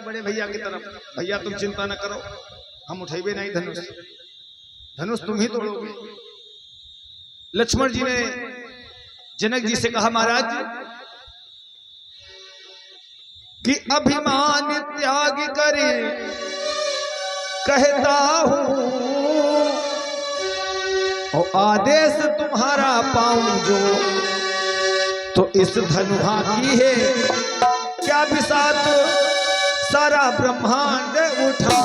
बड़े भैया की तरफ, भैया तुम चिंता न करो, हम उठेबे नहीं धनुष, धनुष तुम ही तोड़ोगे। लक्ष्मण जी ने जनक जी से कहा, महाराज कि अभिमान त्याग करे कहता हूं, और आदेश तुम्हारा पाऊं जो, तो इस धनुहा की है क्या बिसात सारा ब्रह्मांड उठा।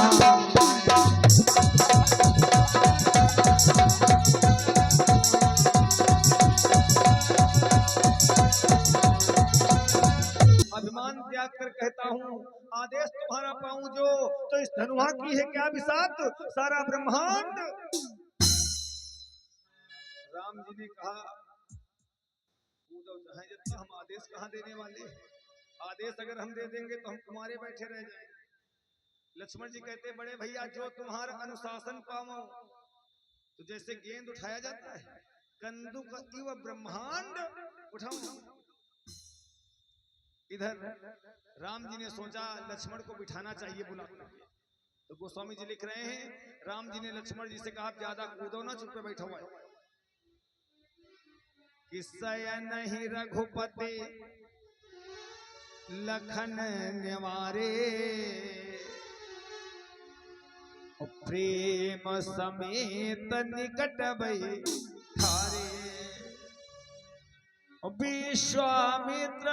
अभिमान त्याग कर कहता हूं, आदेश तुम्हारा पाऊं जो, तो इस धनुहा की है क्या बिसात सारा ब्रह्मांड। राम जी ने कहा, हम आदेश कहां देने वाले, आदेश अगर हम दे देंगे तो हम तुम्हारे बैठे रह जाएंगे। लक्ष्मण जी कहते, बड़े भैया जो तुम्हारा अनुशासन पावो, तो जैसे गेंद उठाया जाता है, कंदुक इव ब्रह्मांड उठाऊं। इधर राम जी ने सोचा लक्ष्मण को बिठाना चाहिए बुला के, तो गोस्वामी जी लिख रहे हैं, राम जी ने लक्ष्मण जी से कहा, ज्यादा कूदो ना, चुप पे बैठा हुआ है। कि शयन ही रघुपति लखन निवारे, प्रेम समेत निकट बैठारे। विश्वामित्र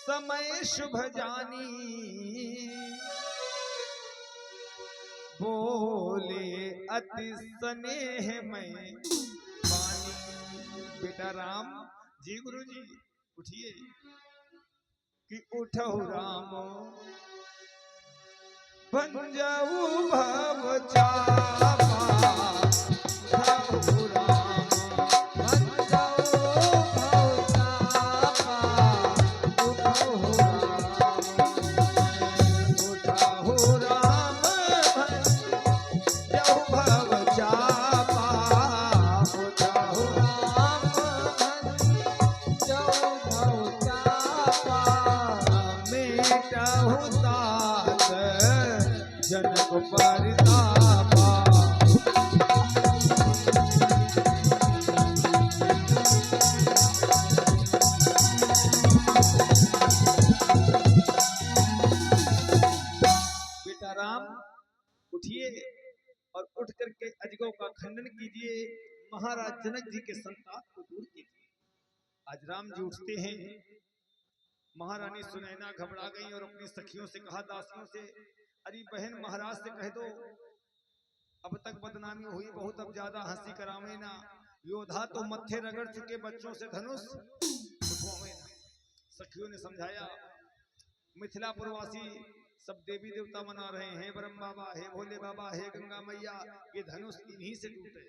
समय शुभ जानी, बोले अति स्नेह में पानी। बेटा राम जी, गुरु जी उठिए, कि उठो राम बन जाऊ भव चापा, उठो राम बन जाऊ भव चापा, उठो राम बन जाऊ भव चापा, उठो राम बन जाऊ भव चापा। मेटहु तात जनक परितापा। बेटा राम उठिए और उठ करके अजगों का खंडन कीजिए, महाराज जनक जी के संताप को दूर कीजिए। आज राम जी उठते हैं, महारानी सुनैना घबरा गई और अपनी सखियों से कहा, दासियों से, अरे बहन महाराज से कह दो, अब तक बदनामी हुई बहुत, अब ज्यादा हंसी करावे ना, योद्धा तो मत्थे रगड़ चुके, बच्चों से धनुष उठवावे ना। सखियों ने समझाया, मिथिलापुरवासी सब देवी देवता मना रहे हैं, ब्रह्म बाबा, हे भोले बाबा, हे गंगा मैया, ये धनुष इन्हीं से टूटे,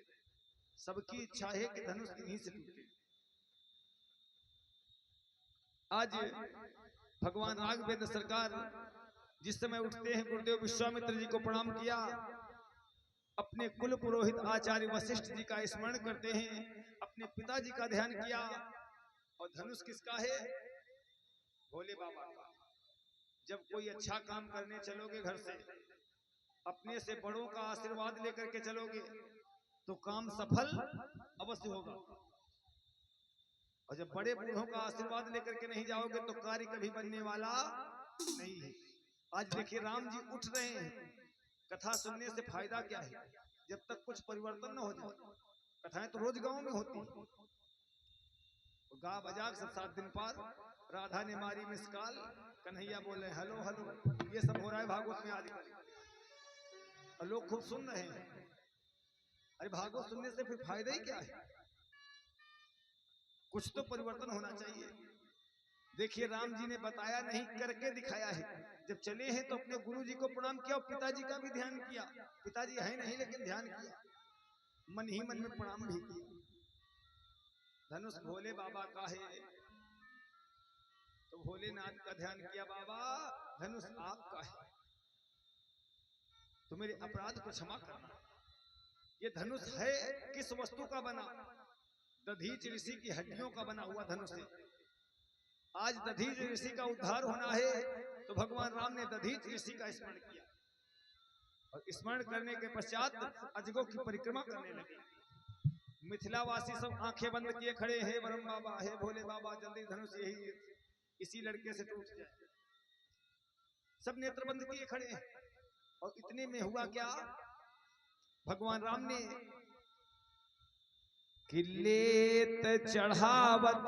सबकी इच्छा है कि धनुष इन्हीं से टूटे। आज भगवान राघवेंद्र सरकार जिस समय उठते हैं, गुरुदेव विश्वामित्र जी को प्रणाम किया, अपने कुल पुरोहित आचार्य वशिष्ठ जी का स्मरण करते हैं, अपने पिताजी का ध्यान किया, और धनुष किसका है, भोले बाबा का। जब कोई अच्छा काम करने चलोगे घर से, अपने से बड़ों का आशीर्वाद लेकर के चलोगे तो काम सफल अवश्य होगा, और जब बड़े बूढ़ों का आशीर्वाद लेकर के नहीं जाओगे तो कार्य कभी बनने वाला नहीं है। आज देखिए राम जी उठ रहे हैं, कथा सुनने से फायदा क्या है, जब तक कुछ परिवर्तन न हो जाए। कथाएं तो रोज गांव में होती हैं, गा बजा सब 7 दिन पार, राधा ने मारी मिसकाल, कन्हैया बोले हेलो हेलो, ये सब हो रहा है भागवत में आजकल, और लोग खूब सुन रहे हैं। अरे भागवत सुनने से फिर फायदा ही क्या है, कुछ तो परिवर्तन होना चाहिए। देखिए राम जी ने बताया नहीं, करके दिखाया है। जब चले हैं तो अपने गुरु जी को प्रणाम किया और पिताजी का भी ध्यान किया, पिताजी है नहीं लेकिन ध्यान किया, मन ही मन में प्रणाम भी किया। धनुष भोले बाबा का है तो भोलेनाथ का ध्यान किया, बाबा धनुष आपका है तो मेरे अपराध को क्षमा करना। ये धनुष है किस वस्तु का बना, दधीच ऋषि की हड्डियों का बना हुआ धनुष है। आज दधीच ऋषि का उद्धार होना है तो भगवान राम ने दधीच ऋषि का स्मरण किया और स्मरण करने के पश्चात अजगों की परिक्रमा करने लगे। मिथिलावासी सब आंखें बंद किए खड़े हैं, ब्रह्म बाबा है, भोले बाबा जल्दी धनुष यही इसी लड़के से टूट जाए। सब नेत्र बंद किए खड़े हैं और इतने में हुआ क्या, भगवान राम ने किलेत चढ़ावत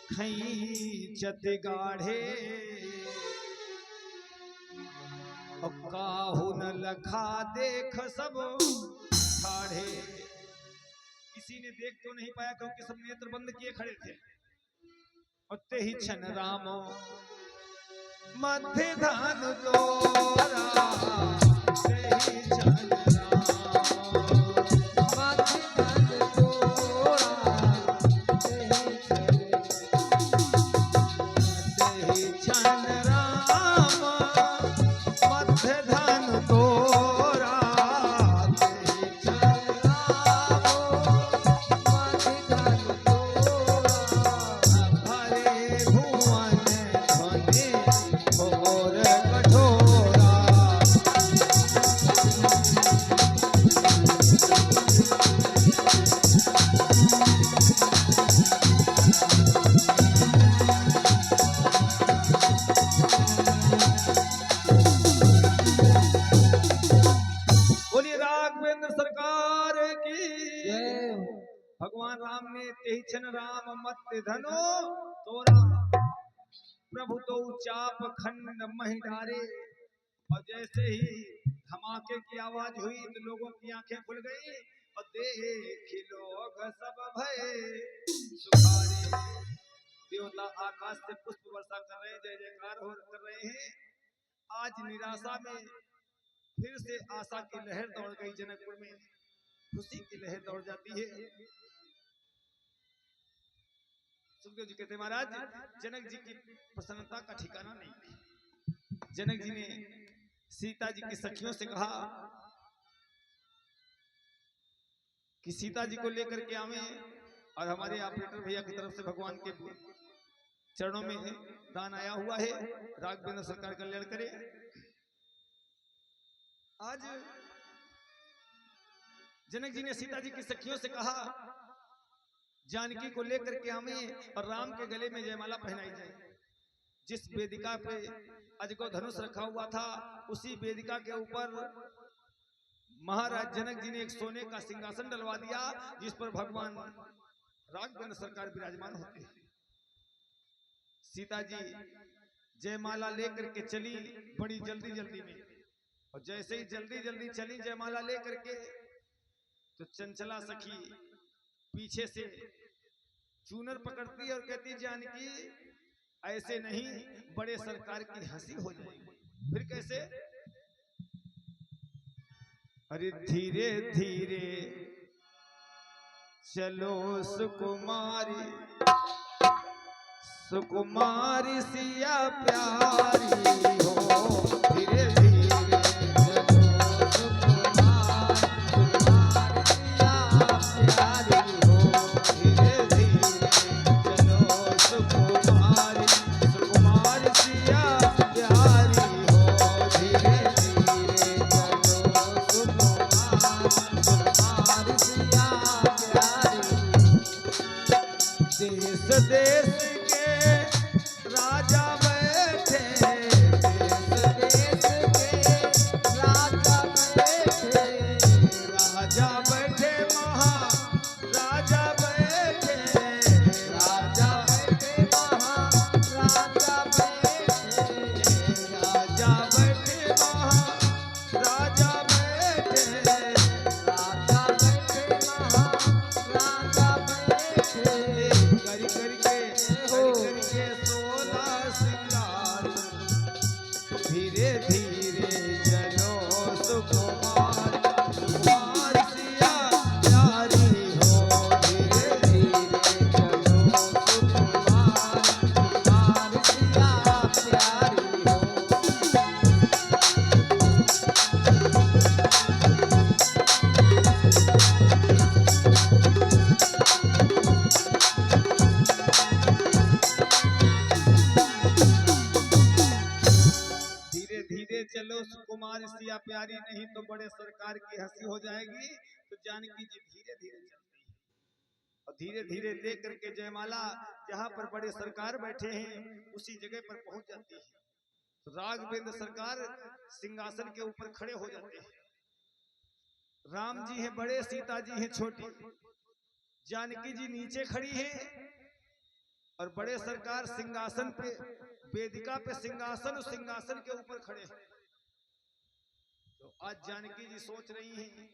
खींचत गाढ़े और काहू न लखा देख सब ठाढ़े। किसी ने देख तो नहीं पाया क्योंकि सब नेत्र बंद किए खड़े थे। और ते ही छन राम मध्य धान तोरा, ते ही छन भगवान राम ने तेहिछन राम मत धनो तोरा, प्रभु तो चाप खंड मही डारे। और जैसे ही धमाके की आवाज हुई तो लोगों की आंखें खुल गई और देखी लोग सब भय सुखारे। देवता आकाश से पुष्प वर्षा कर रहे हैं, जय जयकार हो कर रहे हैं। आज निराशा में फिर से आशा की लहर दौड़ गई, जनकपुर में खुशी की लहर दौड़ जाती है। सुखदेव जी कहते महाराज जनक जी की प्रसन्नता का ठिकाना नहीं। जनक जी ने सीता जी की सखियों से कहा कि सीता जी को लेकर के आवे, और हमारे ऑपरेटर भैया की तरफ से भगवान के चरणों में दान आया हुआ है, राघवेंद्र सरकार कल्याण करे। आज जनक जी ने सीता जी की सखियों से कहा जानकी को लेकर के हमें और राम के गले में जयमाला पहनाई जाए। जिस वेदिका पे अजगो धनुष रखा हुआ था उसी वेदिका के ऊपर महाराज जनक जी ने एक सोने का सिंहासन डलवा दिया, जिस पर भगवान राघवेंद्र सरकार विराजमान होते हैं। सीता जी जयमाला लेकर के चली बड़ी जल्दी जल्दी में, और जैसे ही जल्दी जल्दी चली जयमाला लेकर के तो चंचला सखी पीछे से चूनर पकड़ती और कहती जानकी ऐसे नहीं, बड़े सरकार की हंसी हो जाएगी। फिर कैसे, अरे धीरे धीरे चलो सुकुमारी, सुकुमारी सिया प्यारी हो, धीरे धीरे देश के राजा बैठे ऐसे चलो सुकुमार सिया प्यारी, नहीं तो बड़े सरकार की हंसी हो जाएगी। तो जानकी जी धीरे धीरे चलती है और धीरे धीरे लेकर के जयमाला जहाँ पर बड़े सरकार बैठे हैं उसी जगह पर पहुंच जाती है। तो राघवेंद्र सरकार सिंहासन के ऊपर खड़े हो जाते हैं। राम जी हैं बड़े, सीता जी हैं छोटी, जानकी जी नीचे खड़ी हैं और बड़े सरकार सिंहासन पे, वेदिका पे सिंहासन, उस सिंहासन के ऊपर खड़े हैं। तो आज जानकी जी सोच रही हैं,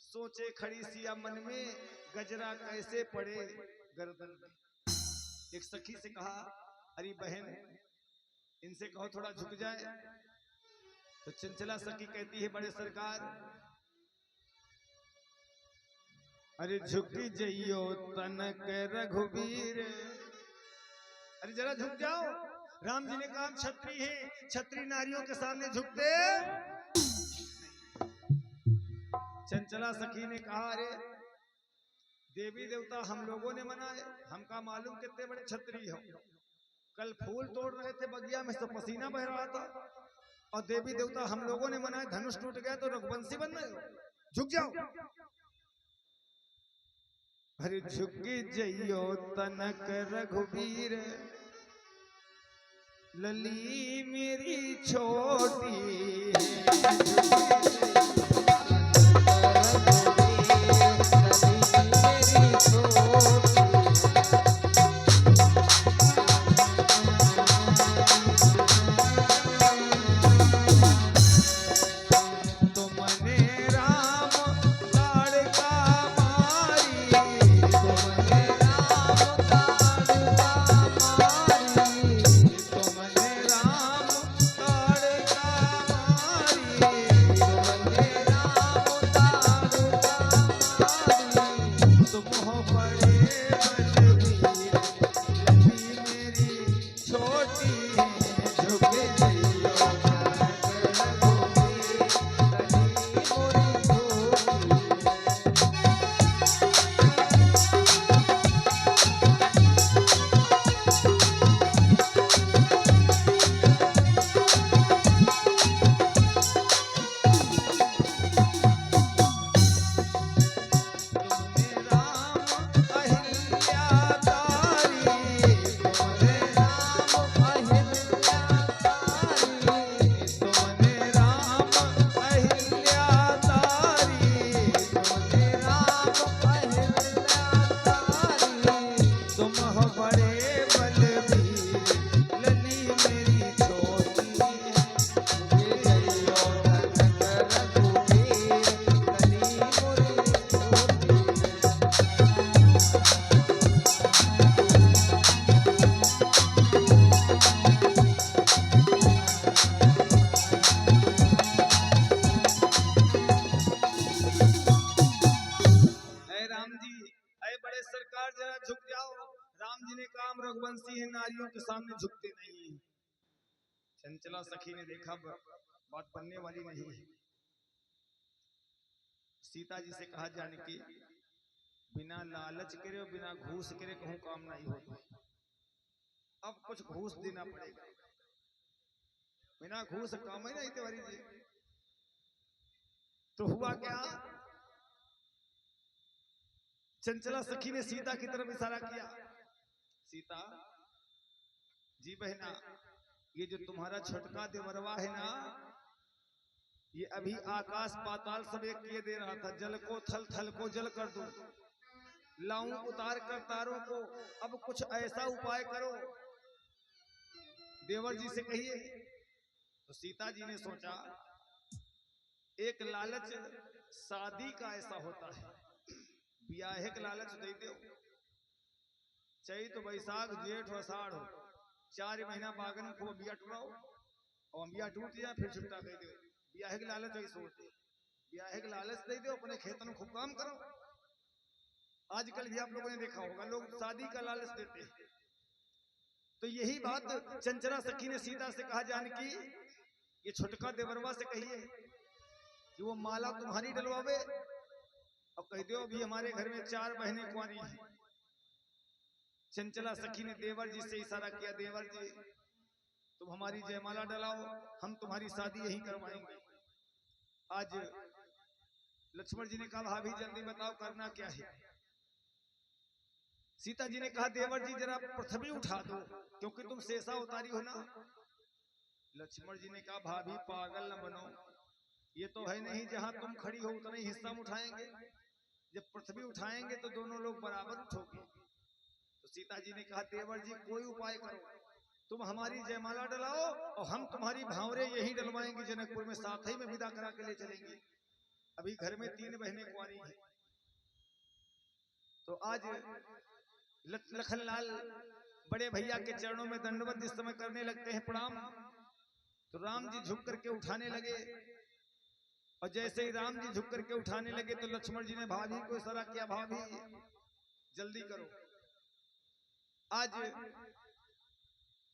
सोचे खड़ी सिया मन में, गजरा कैसे पड़े गर्दन में। एक सखी से कहा, अरे बहन इनसे कहो थोड़ा झुक जाए। तो चंचला सखी कहती है, बड़े सरकार अरे झुक जइयो तनक रघुवीर, अरे जरा झुक जाओ। राम जी ने कहा छत्री है, छत्री नारियों के सामने झुकते। चंचला सखी ने कहा, अरे देवी देवता हम लोगों ने मनाए, हमका मालूम कितने बड़े छत्री हो। कल फूल तोड़ रहे थे बगिया में, तो पसीना बह रहा था, और देवी देवता हम लोगों ने मनाए, धनुष टूट गया तो रघुवंशी बन रहे हो, झुक जाओ। अरे झुक जइयो तनक रघुवीर, लली मेरी छोटी रघुवंशी है, नारियों के सामने झुकते नहीं है। चंचला सखी ने देखा बात बनने वाली नहीं है। सीता जी से कहा, जानकी बिना लालच करे और बिना घूस करे कहूं काम नहीं होता, अब कुछ घूस देना पड़ेगा, बिना घूस काम ही नहीं तिवारी जी। तो हुआ क्या, चंचला सखी ने सीता की तरफ इशारा किया, सीता जी बहना, ये जो तुम्हारा छोटका देवरवा है ना, ये अभी आकाश पाताल सब एक किए दे रहा था, जल को थल, थल को जल कर दूं, लाऊं उतार कर तारों को, अब कुछ ऐसा उपाय करो, देवर जी से कहिए। तो सीता जी ने सोचा, एक लालच शादी का ऐसा होता है, ब्याह के लालच दे दो, चैत बैसाख जेठ आषाढ़ हो, 4 महीना बागन को बिया टूराओ, और बिया टूट जाए फिर छुट्टा दे दो। ब्याह के लालच वही सोचते, ब्याह के लालच दे दो, अपने खेतों में खूब काम करो। आजकल भी आप लोगों ने देखा होगा, लोग शादी का लालच देते हैं। तो यही बात चंचला सखी ने सीता से कहा, जानकी ये छोटका देवरवा से कहिए कि वो माला तुम्हारी डलवावे, और कह दो भी हमारे घर में 4 बहनें कुंवारी हैं। चंचला सखी ने देवर जी से इशारा किया, देवर जी तुम हमारी जयमाला डलाओ, हम तुम्हारी शादी यहीं करवाएंगे। आज लक्ष्मण जी ने कहा भाभी जल्दी बताओ करना क्या है। सीता जी ने कहा देवर जी जरा पृथ्वी उठा दो, क्योंकि तुम शेषा उतारी हो ना। लक्ष्मण जी ने कहा भाभी पागल न बनो, ये तो है नहीं जहां तुम खड़ी हो उतना ही हिस्सा हम उठाएंगे। जब पृथ्वी उठाएंगे तो दोनों लोग बराबर उठोगे। तो सीता जी ने कहा देवर जी कोई उपाय करो, तुम हमारी जयमाला डलाओ और हम तुम्हारी भावरे यही डलवाएंगे जनकपुर में, साथ ही में विदा करा के ले चलेंगे। अभी घर में 3 बहनें कुंवारी हैं। तो आज लखनलाल बड़े भैया के चरणों में दंडवत जिस समय करने लगते हैं प्रणाम, तो राम जी झुक करके उठाने लगे। और जैसे ही राम जी झुक करके उठाने लगे तो लक्ष्मण जी ने भाभी को इशारा किया, भाभी जल्दी करो। आज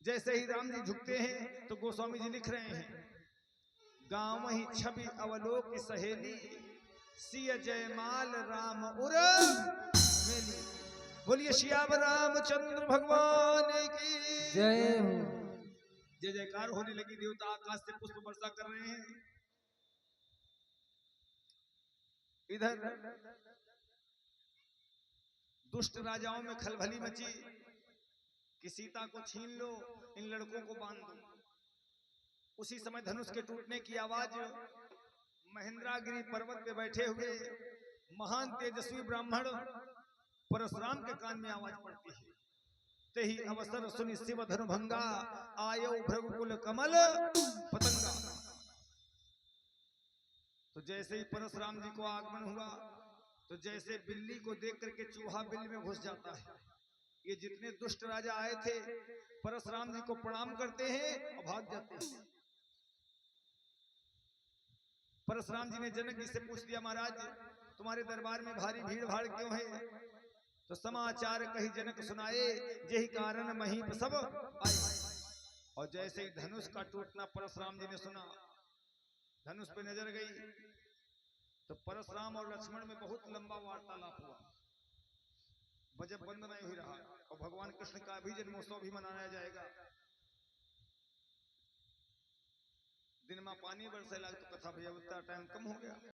जैसे ही राम जी झुकते हैं तो गोस्वामी जी लिख रहे हैं, गांव ही छवि अवलोक सहेली, सिय जयमाल राम उर मेली। बोलिए श्याम रामचंद्र भगवान की जय हो। जय जयकार होने लगी। देवता आकाश से पुष्प वर्षा कर रहे हैं। इधर दुष्ट राजाओं में खलबली मची कि सीता को छीन लो, इन लड़कों को बांध दो। उसी समय धनुष के टूटने की आवाज महेंद्रागिरी पर्वत पे बैठे हुए महान तेजस्वी ब्राह्मण परशुराम के कान में आवाज पड़ती है, ते ही अवसर सुनि शिव धनुभंगा, आयो भृगुकुल कमल पतंगा। तो जैसे ही परशुराम जी को आगमन हुआ तो जैसे बिल्ली को देख करके चूहा बिल में घुस जाता है। ये जितने दुष्ट राजा आए थे परशुराम जी को प्रणाम करते हैं और भाग जाते हैं। परशुराम जी ने जनक जी से पूछ दिया, महाराज तुम्हारे दरबार में भारी भीड़ भाड़ क्यों है? तो समाचार कही जनक सुनाए, यही कारण महीप सब आए। और जैसे ही धनुष का टूटना परशुराम जी ने सुना, धनुष पे नजर गई तो परशुराम और लक्ष्मण में बहुत लंबा वार्तालाप हुआ। वजह बंद नहीं हुई रहा और भगवान कृष्ण का भी जन्मोत्सव भी मनाया जाएगा। दिन में पानी बरसे लगा तो कथा भैया उतना टाइम कम हो गया।